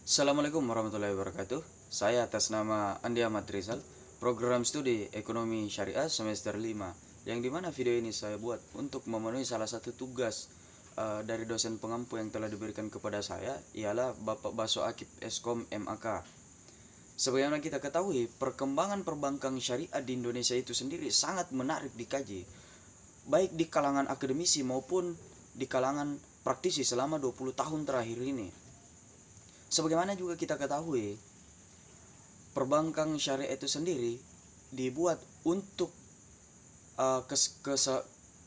Assalamualaikum warahmatullahi wabarakatuh. Saya atas nama Andi Ahmad Rizal, program studi Ekonomi Syariah semester 5, yang dimana video ini saya buat untuk memenuhi salah satu tugas dari dosen pengampu yang telah diberikan kepada saya, ialah Bapak Baso Akib Eskom MAK. Sebagaimana kita ketahui, perkembangan perbankan syariah di Indonesia itu sendiri sangat menarik dikaji, baik di kalangan akademisi maupun di kalangan praktisi selama 20 tahun terakhir ini. Sebagaimana juga kita ketahui, perbankan syariah itu sendiri dibuat untuk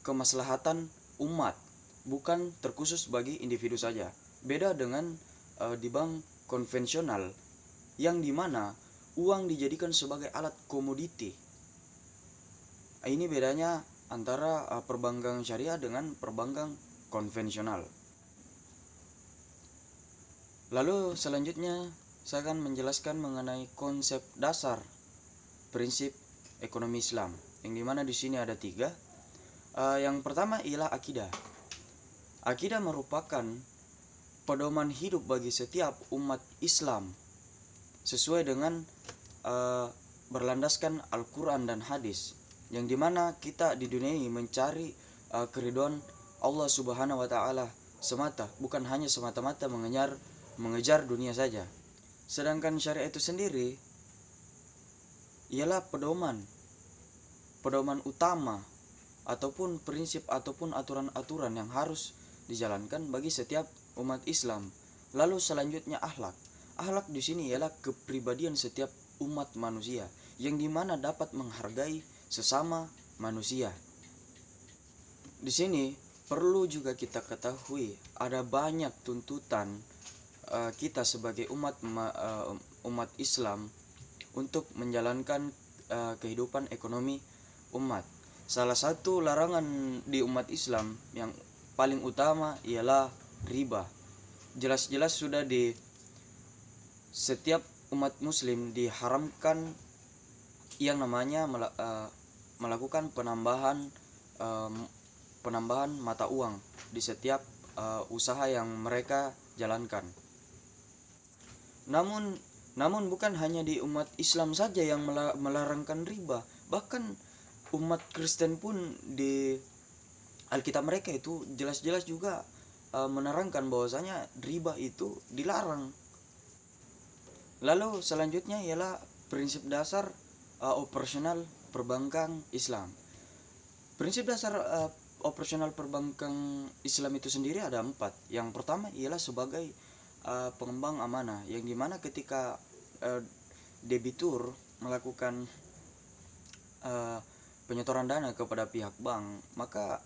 kemaslahatan umat, bukan terkhusus bagi individu saja. Beda dengan di bank konvensional, yang dimana uang dijadikan sebagai alat komoditi. Ini bedanya antara perbankan syariah dengan perbankan konvensional. Lalu selanjutnya saya akan menjelaskan mengenai konsep dasar prinsip ekonomi Islam, yang dimana di sini ada 3. Yang pertama ialah akidah. Akidah merupakan pedoman hidup bagi setiap umat Islam sesuai dengan berlandaskan Al-Quran dan hadis, yang dimana kita di dunia ini mencari keridhaan Allah Subhanahu wa Ta'ala semata, bukan hanya semata-mata mengejar dunia saja. Sedangkan syariat itu sendiri ialah pedoman utama ataupun prinsip ataupun aturan-aturan yang harus dijalankan bagi setiap umat Islam. Lalu selanjutnya akhlak. Akhlak di sini ialah kepribadian setiap umat manusia, yang dimana dapat menghargai sesama manusia. Di sini perlu juga kita ketahui ada banyak tuntutan kita sebagai umat Islam untuk menjalankan kehidupan ekonomi umat. Salah satu larangan di umat Islam yang paling utama ialah riba. Jelas-jelas sudah di setiap umat muslim diharamkan yang namanya melakukan penambahan mata uang di setiap usaha yang mereka jalankan. Namun bukan hanya di umat Islam saja yang melarangkan riba, bahkan umat Kristen pun di Alkitab mereka itu jelas-jelas juga menerangkan bahwasanya riba itu dilarang. Lalu selanjutnya ialah prinsip dasar operasional perbankan Islam. Prinsip dasar operasional perbankan Islam itu sendiri ada 4. Yang pertama ialah sebagai pengembang amanah, yang dimana ketika debitur melakukan penyetoran dana kepada pihak bank, maka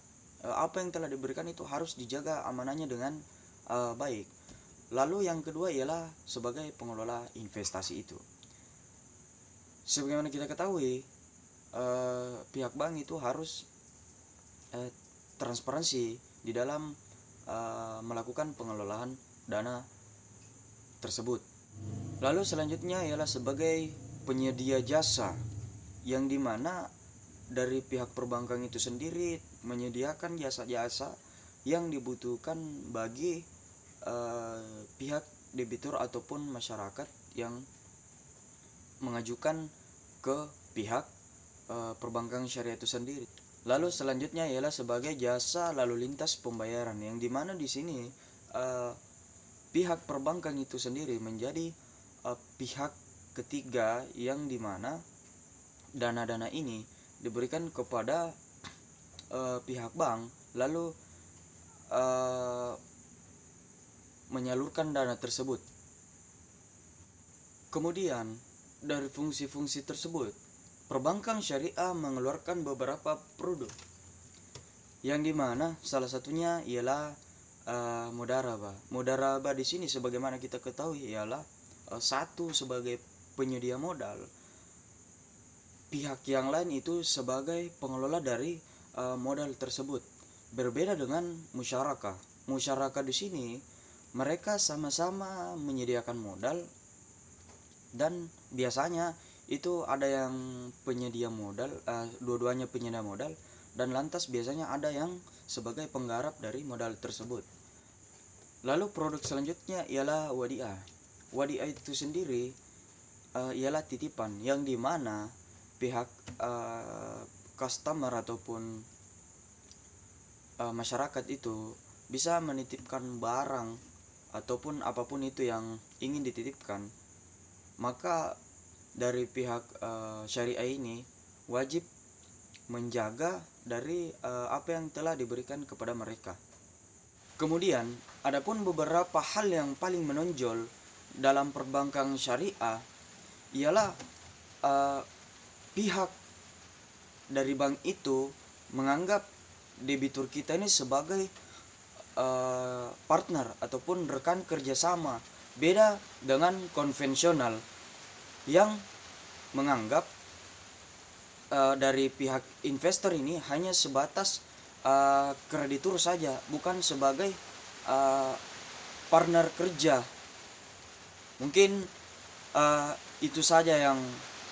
apa yang telah diberikan itu harus dijaga amanahnya dengan baik. Lalu yang kedua ialah sebagai pengelola investasi itu. Sebagaimana kita ketahui, pihak bank itu harus transparansi di dalam melakukan pengelolaan dana tersebut. Lalu selanjutnya ialah sebagai penyedia jasa, yang dimana dari pihak perbankan itu sendiri menyediakan jasa-jasa yang dibutuhkan bagi pihak debitur ataupun masyarakat yang mengajukan ke pihak perbankan syariah itu sendiri. Lalu selanjutnya ialah sebagai jasa lalu lintas pembayaran, yang dimana di sini pihak perbankan itu sendiri menjadi pihak ketiga, yang dimana dana-dana ini diberikan kepada pihak bank, lalu menyalurkan dana tersebut. Kemudian dari fungsi-fungsi tersebut, perbankan syariah mengeluarkan beberapa produk, yang dimana salah satunya ialah mudharabah. Mudharabah di sini sebagaimana kita ketahui ialah satu sebagai penyedia modal, pihak yang lain itu sebagai pengelola dari modal tersebut. Berbeda dengan musyarakah. Musyarakah di sini mereka sama-sama menyediakan modal, dan biasanya itu ada yang penyedia modal, dua-duanya penyedia modal, dan lantas biasanya ada yang sebagai penggarap dari modal tersebut. Lalu produk selanjutnya ialah wadiah. wadiah itu sendiri ialah titipan yang dimana pihak customer ataupun masyarakat itu bisa menitipkan barang ataupun apapun itu yang ingin dititipkan. Maka dari pihak syariah ini wajib menjaga dari apa yang telah diberikan kepada mereka. Kemudian adapun beberapa hal yang paling menonjol dalam perbankan syariah ialah pihak dari bank itu menganggap debitur kita ini sebagai partner ataupun rekan kerjasama. Beda dengan konvensional yang menganggap dari pihak investor ini hanya sebatas kreditur saja, bukan sebagai partner kerja. Mungkin itu saja yang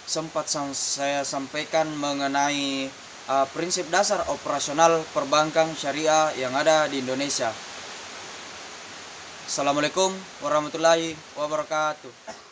sempat saya sampaikan mengenai prinsip dasar operasional perbankan syariah yang ada di Indonesia. Assalamualaikum warahmatullahi wabarakatuh.